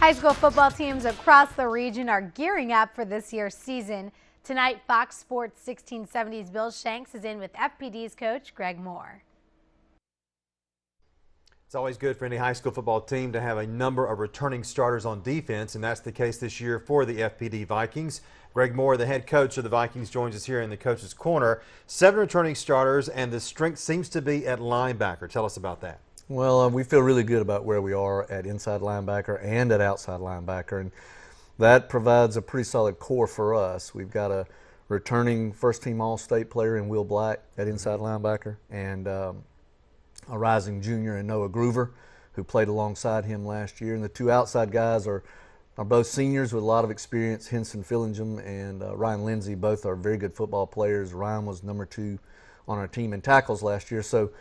High school football teams across the region are gearing up for this year's season. Tonight, Fox Sports 1670's Bill Shanks is in with FPD's coach, Greg Moore. It's always good for any high school football team to have a number of returning starters on defense, and that's the case this year for the FPD Vikings. Greg Moore, the head coach of the Vikings, joins us here in the Coach's Corner. 7 returning starters, and the strength seems to be at linebacker. Tell us about that. Well, we feel really good about where we are at inside linebacker and at outside linebacker, and that provides a pretty solid core for us. We've got a returning first-team All-State player in Will Black at inside linebacker, and a rising junior in Noah Groover, who played alongside him last year. And the 2 outside guys are both seniors with a lot of experience. Henson Fillingham and Ryan Lindsay, both are very good football players. Ryan was number 2 on our team in tackles last year. So,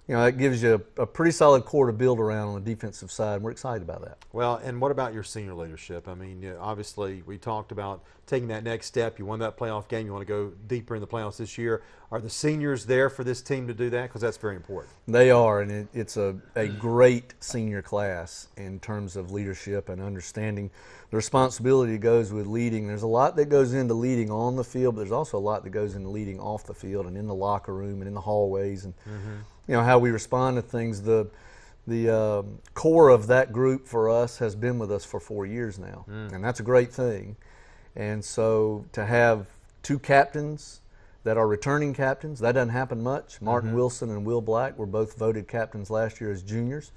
you know, that gives you a pretty solid core to build around on the defensive side, and we're excited about that. Well, and what about your senior leadership? I mean, obviously, we talked about taking that next step. You won that playoff game. You want to go deeper in the playoffs this year. Are the seniors there for this team to do that? Because that's very important. They are, and it's a great senior class in terms of leadership and understanding the responsibility that goes with leading. There's a lot that goes into leading on the field, but there's also a lot that goes into leading off the field and in the locker room and in the hallways, and you know, how we respond to things. The core of that group for us has been with us for 4 years now, and that's a great thing. And so to have 2 captains that are returning captains, that doesn't happen much. Martin Wilson and Will Black were both voted captains last year as juniors,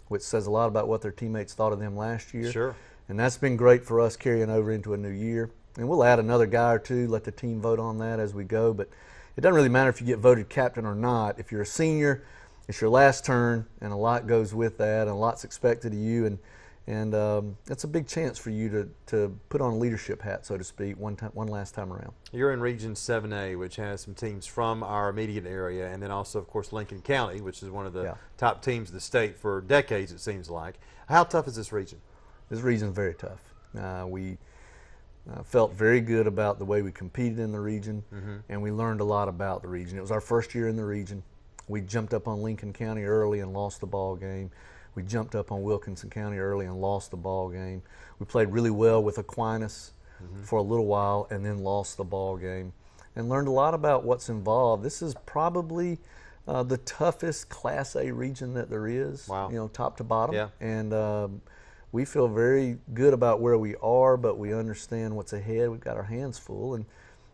which says a lot about what their teammates thought of them last year. Sure. And that's been great for us carrying over into a new year. And we'll add another guy or 2, let the team vote on that as we go. But it doesn't really matter if you get voted captain or not. If you're a senior, it's your last turn, and a lot goes with that, and a lot's expected of you. And it's a big chance for you to put on a leadership hat, so to speak, one last time around. You're in Region 7A, which has some teams from our immediate area, and then also, of course, Lincoln County, which is one of the top teams of the state for decades, it seems like. How tough is this region? This region is very tough. We felt very good about the way we competed in the region, and we learned a lot about the region. It was our first year in the region. We jumped up on Lincoln County early and lost the ball game. We jumped up on Wilkinson County early and lost the ball game. We played really well with Aquinas for a little while and then lost the ball game, and learned a lot about what's involved. This is probably the toughest Class A region that there is, you know, top to bottom. And we feel very good about where we are, but we understand what's ahead. We've got our hands full, and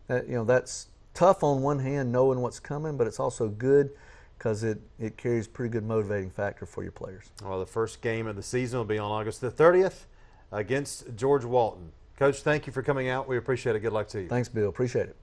you know, that's tough on one hand, knowing what's coming, but it's also good because it carries a pretty good motivating factor for your players. Well, the first game of the season will be on August the 30th against George Walton. Coach, thank you for coming out. We appreciate it. Good luck to you. Thanks, Bill. Appreciate it.